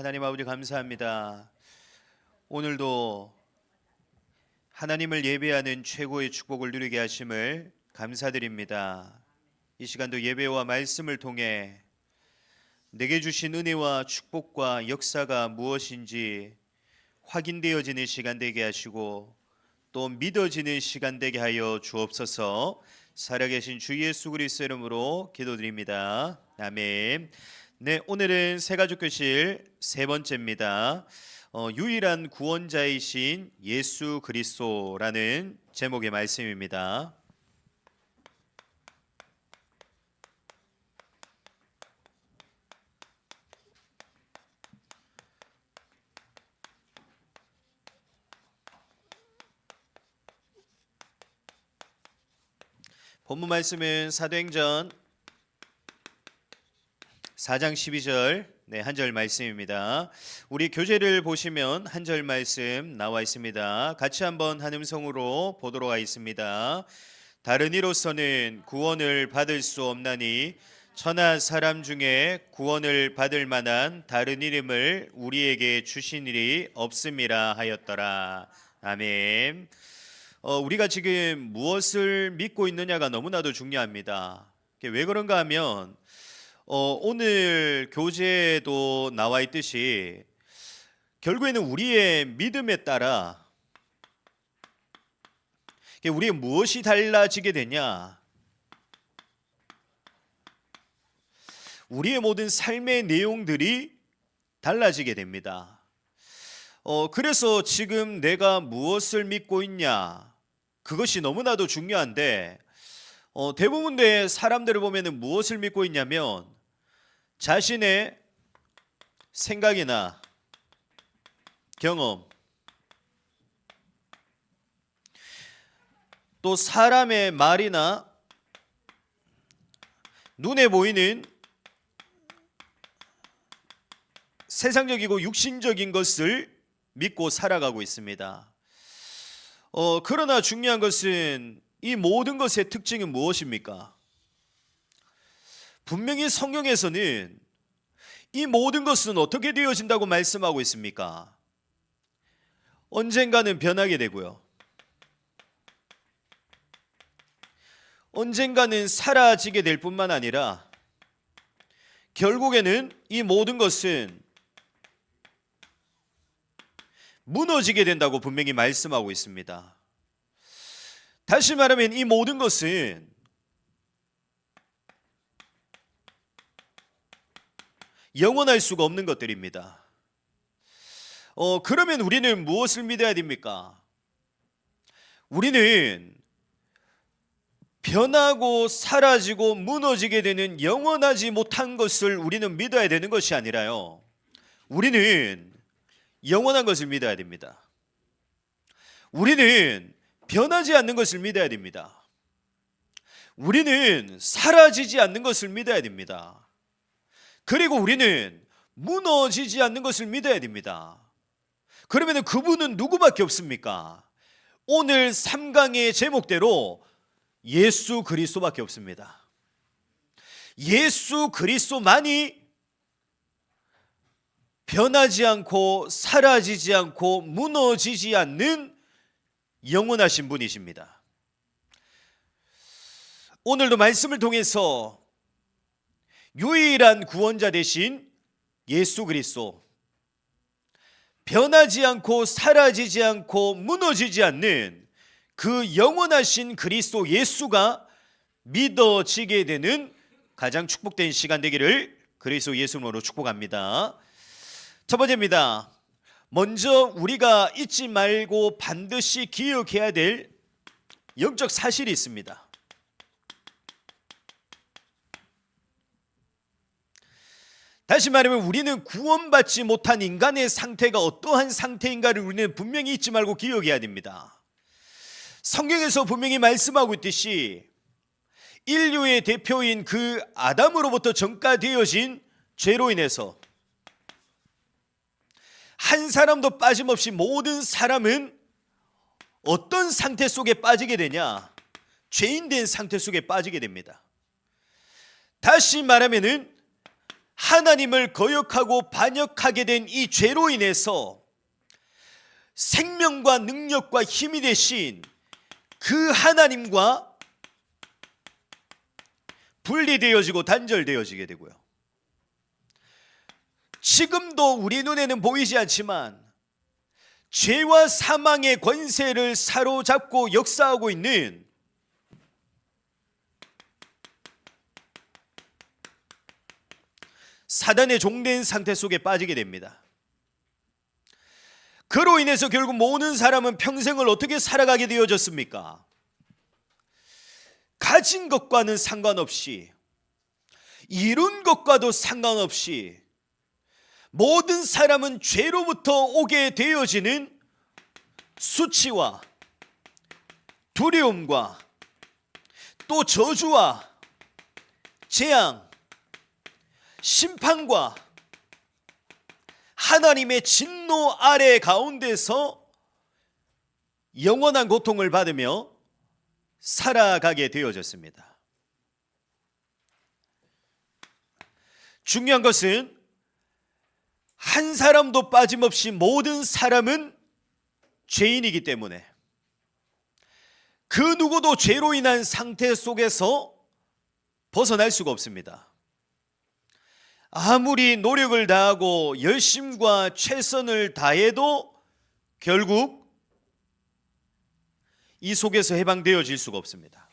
하나님 아버지 감사합니다. 오늘도 하나님을 예배하는 최고의 축복을 누리게 하심을 감사드립니다. 이 시간도 예배와 말씀을 통해 내게 주신 은혜와 축복과 역사가 무엇인지 확인되어지는 시간 되게 하시고 또 믿어지는 시간 되게 하여 주옵소서. 살아계신 주 예수 그리스도 이름으로 기도드립니다. 아멘. 네, 오늘은 새가족교실 세 번째입니다. 유일한 구원자이신 예수 그리스도라는 제목의 말씀입니다. 본문 말씀은 사도행전 4장 12절 한 절 말씀입니다. 우리 교재를 보시면 한 절 말씀 나와 있습니다. 같이 한번 한 음성으로 보도록 하겠습니다. 다른 이로서는 구원을 받을 수 없나니 천하 사람 중에 구원을 받을 만한 다른 이름을 우리에게 주신 일이 없음이라 하였더라. 아멘. 우리가 지금 무엇을 믿고 있느냐가 너무나도 중요합니다. 왜 그런가 하면 오늘 교재에도 나와 있듯이 결국에는 우리의 믿음에 따라 우리의 무엇이 달라지게 되냐, 우리의 모든 삶의 내용들이 달라지게 됩니다. 그래서 지금 내가 무엇을 믿고 있냐, 그것이 너무나도 중요한데 대부분의 사람들을 보면 무엇을 믿고 있냐면 자신의 생각이나 경험, 또 사람의 말이나 눈에 보이는 세상적이고 육신적인 것을 믿고 살아가고 있습니다. 그러나 중요한 것은 이 모든 것의 특징은 무엇입니까? 분명히 성경에서는 이 모든 것은 어떻게 되어진다고 말씀하고 있습니까? 언젠가는 변하게 되고요, 언젠가는 사라지게 될 뿐만 아니라 결국에는 이 모든 것은 무너지게 된다고 분명히 말씀하고 있습니다. 다시 말하면 이 모든 것은 영원할 수가 없는 것들입니다. 그러면 우리는 무엇을 믿어야 됩니까? 우리는 변하고 사라지고 무너지게 되는 영원하지 못한 것을 우리는 믿어야 되는 것이 아니라요, 우리는 영원한 것을 믿어야 됩니다. 우리는 변하지 않는 것을 믿어야 됩니다. 우리는 사라지지 않는 것을 믿어야 됩니다. 그리고 우리는 무너지지 않는 것을 믿어야 됩니다. 그러면 그분은 누구밖에 없습니까? 오늘 3강의 제목대로 예수 그리스도밖에 없습니다. 예수 그리스도만이 변하지 않고 사라지지 않고 무너지지 않는 영원하신 분이십니다. 오늘도 말씀을 통해서 유일한 구원자 되신 예수 그리스도, 변하지 않고 사라지지 않고 무너지지 않는 그 영원하신 그리스도 예수가 믿어지게 되는 가장 축복된 시간 되기를 그리스도 예수님으로 축복합니다. 첫 번째입니다. 먼저 우리가 잊지 말고 반드시 기억해야 될 영적 사실이 있습니다. 다시 말하면 우리는 구원받지 못한 인간의 상태가 어떠한 상태인가를 우리는 분명히 잊지 말고 기억해야 됩니다. 성경에서 분명히 말씀하고 있듯이 인류의 대표인 그 아담으로부터 전가되어진 죄로 인해서 한 사람도 빠짐없이 모든 사람은 어떤 상태 속에 빠지게 되냐? 죄인된 상태 속에 빠지게 됩니다. 다시 말하면은 하나님을 거역하고 반역하게 된 이 죄로 인해서 생명과 능력과 힘이 되신 그 하나님과 분리되어지고 단절되어지게 되고요. 지금도 우리 눈에는 보이지 않지만 죄와 사망의 권세를 사로잡고 역사하고 있는 사단의 종된 상태 속에 빠지게 됩니다. 그로 인해서 결국 모든 사람은 평생을 어떻게 살아가게 되어졌습니까? 가진 것과는 상관없이, 이룬 것과도 상관없이 모든 사람은 죄로부터 오게 되어지는 수치와 두려움과 또 저주와 재앙, 심판과 하나님의 진노 아래 가운데서 영원한 고통을 받으며 살아가게 되어졌습니다. 중요한 것은 한 사람도 빠짐없이 모든 사람은 죄인이기 때문에 그 누구도 죄로 인한 상태 속에서 벗어날 수가 없습니다. 아무리 노력을 다하고 열심과 최선을 다해도 결국 이 속에서 해방되어질 수가 없습니다.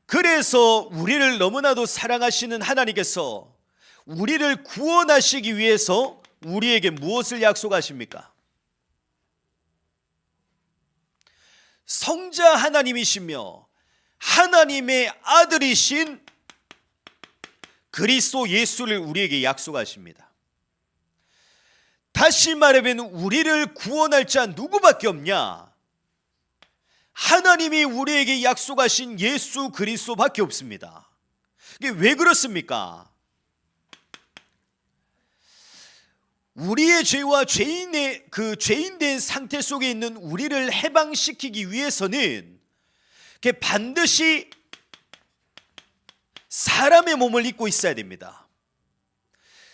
그래서 우리를 너무나도 사랑하시는 하나님께서 우리를 구원하시기 위해서 우리에게 무엇을 약속하십니까? 성자 하나님이시며 하나님의 아들이신 그리스도 예수를 우리에게 약속하십니다. 다시 말하면 우리를 구원할 자 누구밖에 없냐? 하나님이 우리에게 약속하신 예수 그리스도밖에 없습니다. 이게 왜 그렇습니까? 우리의 죄와 죄인의 그 죄인된 상태 속에 있는 우리를 해방시키기 위해서는 반드시 사람의 몸을 입고 있어야 됩니다.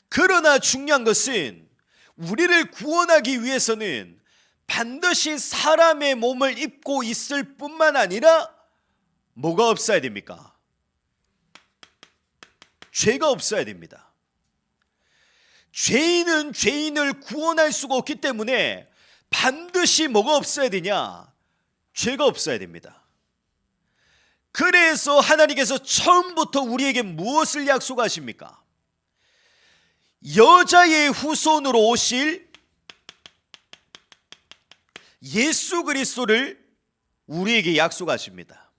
그러나 중요한 것은 우리를 구원하기 위해서는 반드시 사람의 몸을 입고 있을 뿐만 아니라 뭐가 없어야 됩니까? 죄가 없어야 됩니다. 죄인은 죄인을 구원할 수가 없기 때문에 반드시 뭐가 없어야 되냐? 죄가 없어야 됩니다. 그래서 하나님께서 처음부터 우리에게 무엇을 약속하십니까? 여자의 후손으로 오실 예수 그리스도를 우리에게 약속하십니다.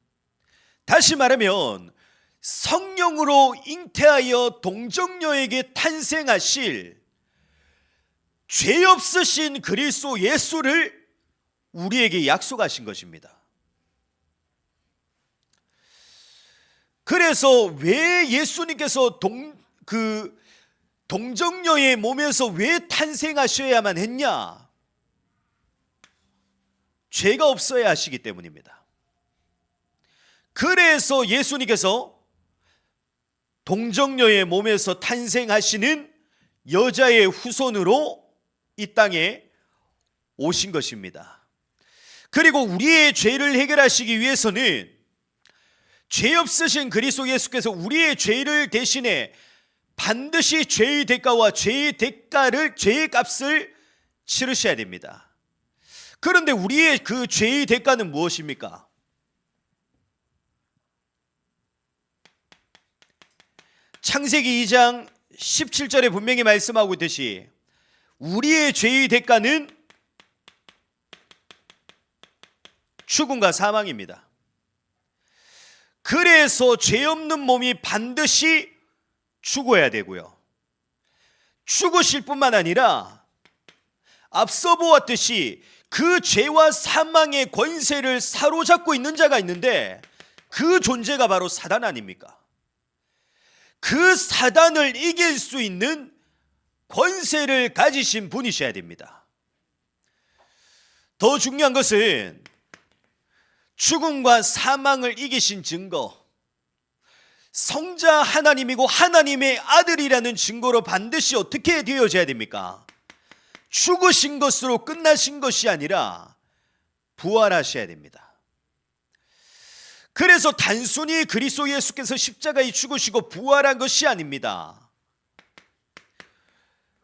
다시 말하면 성령으로 잉태하여 동정녀에게 탄생하실 죄 없으신 그리스도 예수를 우리에게 약속하신 것입니다. 그래서 왜 예수님께서 동정녀의 몸에서 왜 탄생하셔야만 했냐? 죄가 없어야 하시기 때문입니다. 그래서 예수님께서 동정녀의 몸에서 탄생하시는 여자의 후손으로 이 땅에 오신 것입니다. 그리고 우리의 죄를 해결하시기 위해서는 죄 없으신 그리스도 예수께서 우리의 죄를 대신해 반드시 죄의 대가와 죄의 값을 치르셔야 됩니다. 그런데 우리의 그 죄의 대가는 무엇입니까? 창세기 2장 17절에 분명히 말씀하고 있듯이 우리의 죄의 대가는 죽음과 사망입니다. 그래서 죄 없는 몸이 반드시 죽어야 되고요. 죽으실 뿐만 아니라 앞서 보았듯이 그 죄와 사망의 권세를 사로잡고 있는 자가 있는데 그 존재가 바로 사단 아닙니까? 그 사단을 이길 수 있는 권세를 가지신 분이셔야 됩니다. 더 중요한 것은 죽음과 사망을 이기신 증거, 성자 하나님이고 하나님의 아들이라는 증거로 반드시 어떻게 되어져야 됩니까? 죽으신 것으로 끝나신 것이 아니라 부활하셔야 됩니다. 그래서 단순히 그리스도 예수께서 십자가에 죽으시고 부활한 것이 아닙니다.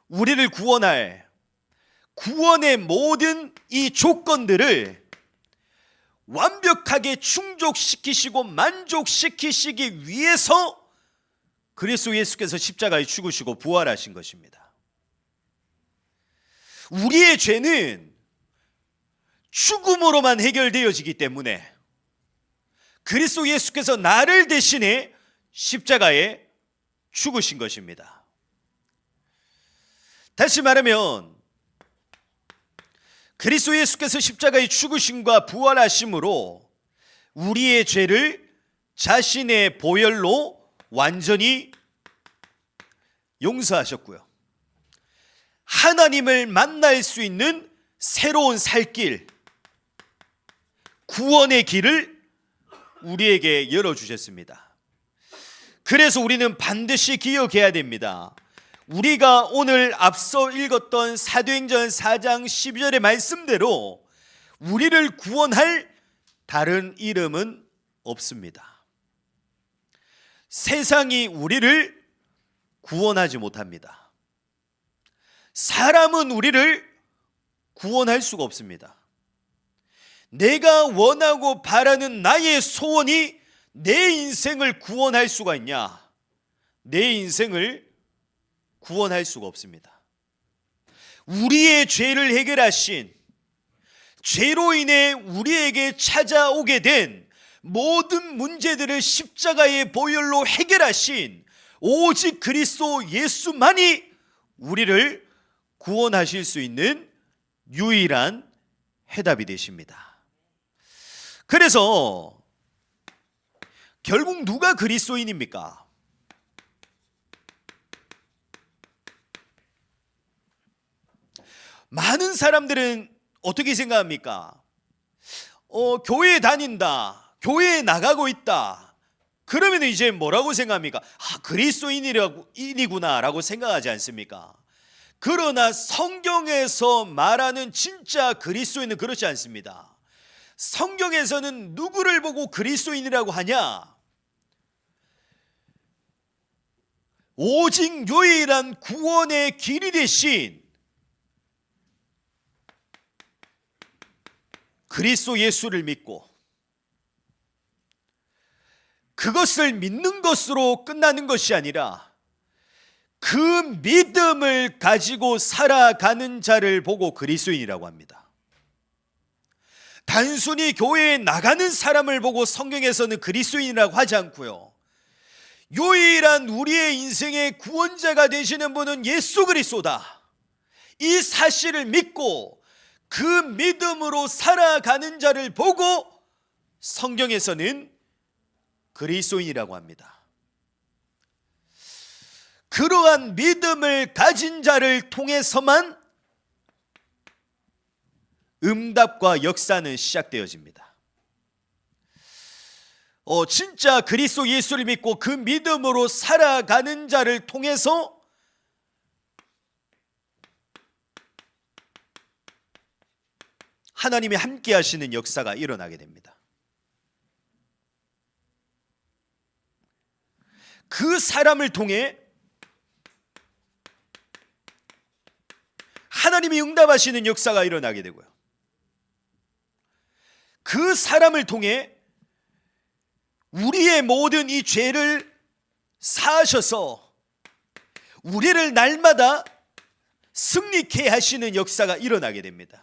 우리를 구원할 구원의 모든 이 조건들을 완벽하게 충족시키시고 만족시키시기 위해서 그리스도 예수께서 십자가에 죽으시고 부활하신 것입니다. 우리의 죄는 죽음으로만 해결되어지기 때문에 그리스도 예수께서 나를 대신해 십자가에 죽으신 것입니다. 다시 말하면 그리스도 예수께서 십자가에 죽으심과 부활하심으로 우리의 죄를 자신의 보혈로 완전히 용서하셨고요. 하나님을 만날 수 있는 새로운 살길, 구원의 길을 우리에게 열어주셨습니다. 그래서 우리는 반드시 기억해야 됩니다. 우리가 오늘 앞서 읽었던 사도행전 4장 12절의 말씀대로 우리를 구원할 다른 이름은 없습니다. 세상이 우리를 구원하지 못합니다. 사람은 우리를 구원할 수가 없습니다. 내가 원하고 바라는 나의 소원이 내 인생을 구원할 수가 있냐? 내 인생을 구원할 수가 없습니다. 우리의 죄를 해결하신, 죄로 인해 우리에게 찾아오게 된 모든 문제들을 십자가의 보혈로 해결하신 오직 그리스도 예수만이 우리를 구원하실 수 있는 유일한 해답이 되십니다. 그래서 결국 누가 그리스도인입니까? 많은 사람들은 어떻게 생각합니까? 교회에 다닌다, 교회에 나가고 있다, 그러면 이제 뭐라고 생각합니까? 그리스도인이구나 라고 생각하지 않습니까? 그러나 성경에서 말하는 진짜 그리스도인은 그렇지 않습니다. 성경에서는 누구를 보고 그리스도인이라고 하냐? 오직 유일한 구원의 길이 되신 그리스도 예수를 믿고 그것을 믿는 것으로 끝나는 것이 아니라 그 믿음을 가지고 살아가는 자를 보고 그리스도인이라고 합니다. 단순히 교회에 나가는 사람을 보고 성경에서는 그리스도인이라고 하지 않고요, 유일한 우리의 인생의 구원자가 되시는 분은 예수 그리스도다, 이 사실을 믿고 그 믿음으로 살아가는 자를 보고 성경에서는 그리스도인이라고 합니다. 그러한 믿음을 가진 자를 통해서만 응답과 역사는 시작되어집니다. 진짜 그리스도 예수를 믿고 그 믿음으로 살아가는 자를 통해서 하나님이 함께 하시는 역사가 일어나게 됩니다. 그 사람을 통해 하나님이 응답하시는 역사가 일어나게 되고요, 그 사람을 통해 우리의 모든 이 죄를 사하셔서 우리를 날마다 승리케 하시는 역사가 일어나게 됩니다.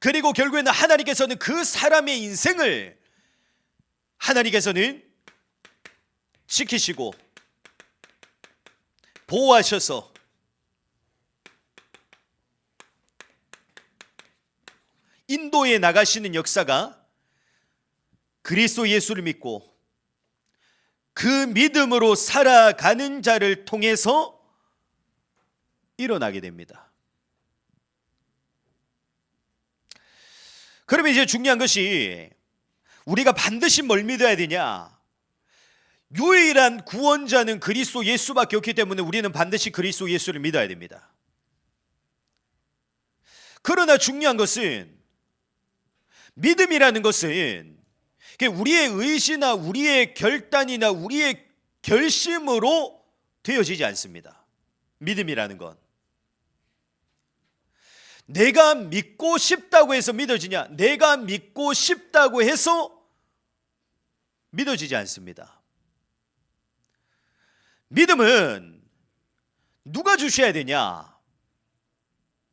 그리고 결국에는 하나님께서는 그 사람의 인생을 하나님께서는 지키시고 보호하셔서 인도에 나가시는 역사가 그리스도 예수를 믿고 그 믿음으로 살아가는 자를 통해서 일어나게 됩니다. 그러면 이제 중요한 것이 우리가 반드시 뭘 믿어야 되냐? 유일한 구원자는 그리스도 예수밖에 없기 때문에 우리는 반드시 그리스도 예수를 믿어야 됩니다. 그러나 중요한 것은 믿음이라는 것은 우리의 의지나 우리의 결단이나 우리의 결심으로 되어지지 않습니다. 믿음이라는 건 내가 믿고 싶다고 해서 믿어지냐, 내가 믿고 싶다고 해서 믿어지지 않습니다. 믿음은 누가 주셔야 되냐?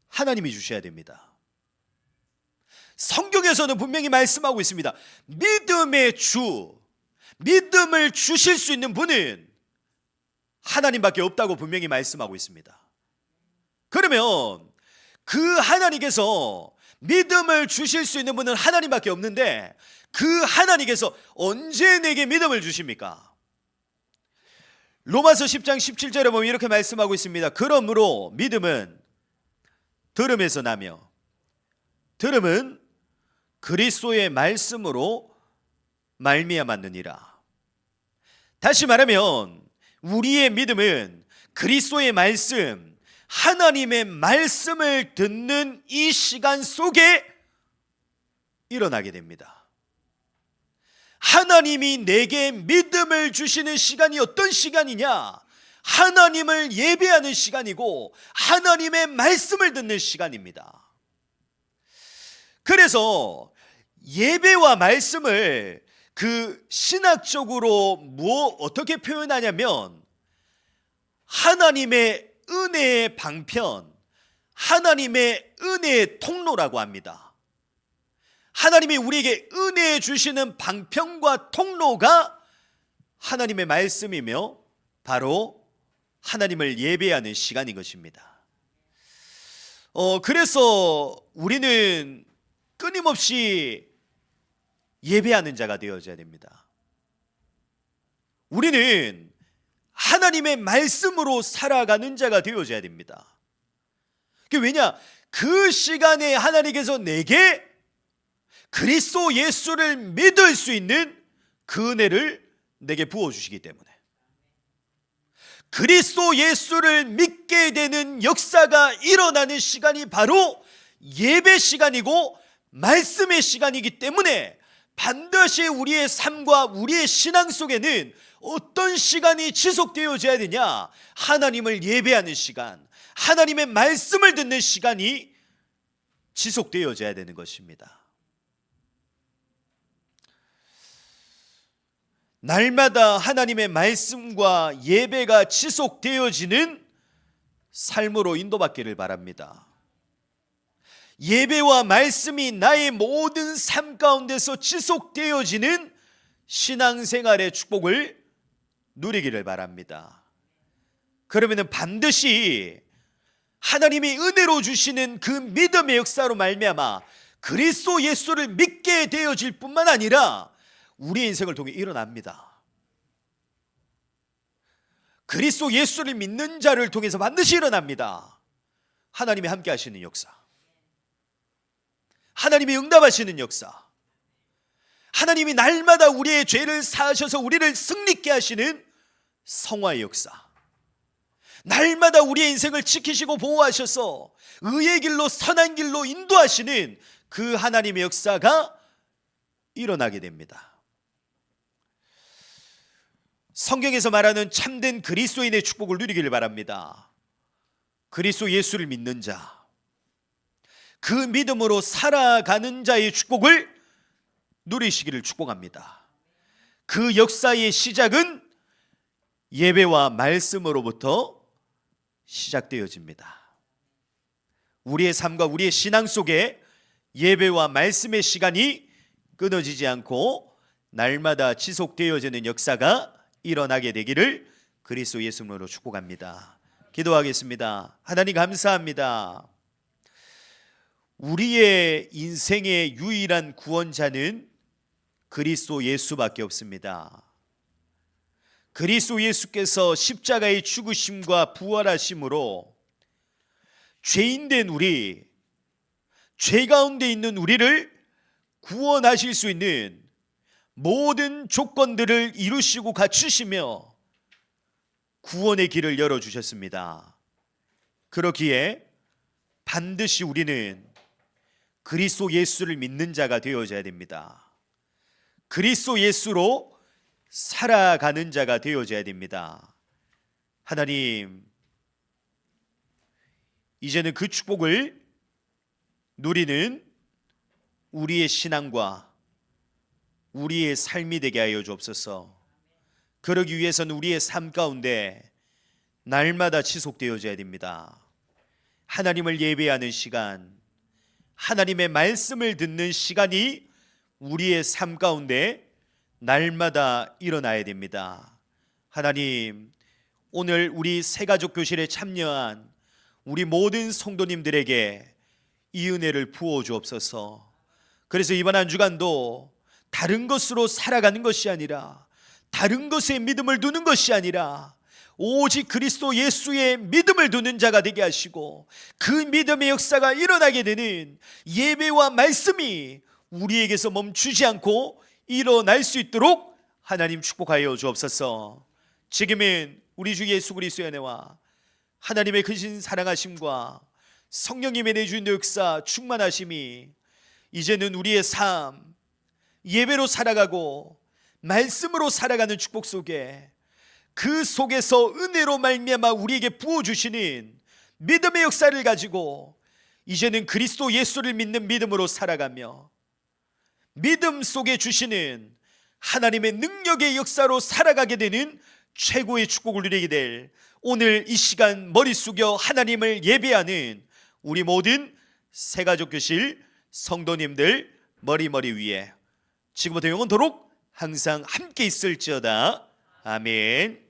하나님이 주셔야 됩니다. 성경에서는 분명히 말씀하고 있습니다. 믿음의 주, 믿음을 주실 수 있는 분은 하나님밖에 없다고 분명히 말씀하고 있습니다. 그러면 그 하나님께서 믿음을 주실 수 있는 분은 하나님밖에 없는데 그 하나님께서 언제 내게 믿음을 주십니까? 로마서 10장 17절에 보면 이렇게 말씀하고 있습니다. 그러므로 믿음은 들음에서 나며 들음은 그리스도의 말씀으로 말미암았느니라. 다시 말하면 우리의 믿음은 그리스도의 말씀, 하나님의 말씀을 듣는 이 시간 속에 일어나게 됩니다. 하나님이 내게 믿음을 주시는 시간이 어떤 시간이냐? 하나님을 예배하는 시간이고 하나님의 말씀을 듣는 시간입니다. 그래서 예배와 말씀을 신학적으로 어떻게 표현하냐면 하나님의 은혜의 방편, 하나님의 은혜의 통로라고 합니다. 하나님이 우리에게 은혜 주시는 방편과 통로가 하나님의 말씀이며 바로 하나님을 예배하는 시간인 것입니다. 그래서 우리는 끊임없이 예배하는 자가 되어져야 됩니다. 우리는 하나님의 말씀으로 살아가는 자가 되어져야 됩니다. 왜냐? 그 시간에 하나님께서 내게 그리스도 예수를 믿을 수 있는 그 은혜를 내게 부어주시기 때문에 그리스도 예수를 믿게 되는 역사가 일어나는 시간이 바로 예배 시간이고 말씀의 시간이기 때문에 반드시 우리의 삶과 우리의 신앙 속에는 어떤 시간이 지속되어져야 되냐? 하나님을 예배하는 시간, 하나님의 말씀을 듣는 시간이 지속되어져야 되는 것입니다. 날마다 하나님의 말씀과 예배가 지속되어지는 삶으로 인도받기를 바랍니다. 예배와 말씀이 나의 모든 삶 가운데서 지속되어지는 신앙생활의 축복을 누리기를 바랍니다. 그러면 반드시 하나님이 은혜로 주시는 그 믿음의 역사로 말미암아 그리스도 예수를 믿게 되어질 뿐만 아니라 우리의 인생을 통해 일어납니다. 그리스도 예수를 믿는 자를 통해서 반드시 일어납니다. 하나님이 함께 하시는 역사, 하나님이 응답하시는 역사, 하나님이 날마다 우리의 죄를 사하셔서 우리를 승리케 하시는 성화의 역사, 날마다 우리의 인생을 지키시고 보호하셔서 의의 길로 선한 길로 인도하시는 그 하나님의 역사가 일어나게 됩니다. 성경에서 말하는 참된 그리스도인의 축복을 누리기를 바랍니다. 그리스도 예수를 믿는 자, 그 믿음으로 살아가는 자의 축복을 누리시기를 축복합니다. 그 역사의 시작은 예배와 말씀으로부터 시작되어집니다. 우리의 삶과 우리의 신앙 속에 예배와 말씀의 시간이 끊어지지 않고 날마다 지속되어지는 역사가 일어나게 되기를 그리스도 예수님으로 축복합니다. 기도하겠습니다. 하나님 감사합니다. 우리의 인생의 유일한 구원자는 그리스도 예수밖에 없습니다. 그리스도 예수께서 십자가의 죽으심과 부활하심으로 죄인된 우리, 죄 가운데 있는 우리를 구원하실 수 있는 모든 조건들을 이루시고 갖추시며 구원의 길을 열어주셨습니다. 그렇기에 반드시 우리는 그리스도 예수를 믿는 자가 되어져야 됩니다. 그리스도 예수로 살아가는 자가 되어져야 됩니다. 하나님, 이제는 그 축복을 누리는 우리의 신앙과 우리의 삶이 되게 하여 주옵소서. 그러기 위해서는 우리의 삶 가운데 날마다 지속되어져야 됩니다. 하나님을 예배하는 시간, 하나님의 말씀을 듣는 시간이 우리의 삶 가운데 날마다 일어나야 됩니다. 하나님, 오늘 우리 새가족 교실에 참여한 우리 모든 성도님들에게 이 은혜를 부어 주옵소서. 그래서 이번 한 주간도 다른 것으로 살아가는 것이 아니라, 다른 것에 믿음을 두는 것이 아니라 오직 그리스도 예수의 믿음을 두는 자가 되게 하시고, 그 믿음의 역사가 일어나게 되는 예배와 말씀이 우리에게서 멈추지 않고 일어날 수 있도록 하나님 축복하여 주옵소서. 지금은 우리 주 예수 그리스도의 은혜와 하나님의 크신 사랑하심과 성령님의 내주인 역사 충만하심이 이제는 우리의 삶, 예배로 살아가고 말씀으로 살아가는 축복 속에, 그 속에서 은혜로 말미암아 우리에게 부어주시는 믿음의 역사를 가지고 이제는 그리스도 예수를 믿는 믿음으로 살아가며, 믿음 속에 주시는 하나님의 능력의 역사로 살아가게 되는 최고의 축복을 누리게 될 오늘 이 시간 머리 숙여 하나님을 예배하는 우리 모든 새가족 교실 성도님들 머리 위에 지금부터 영원토록 항상 함께 있을지어다. 아멘.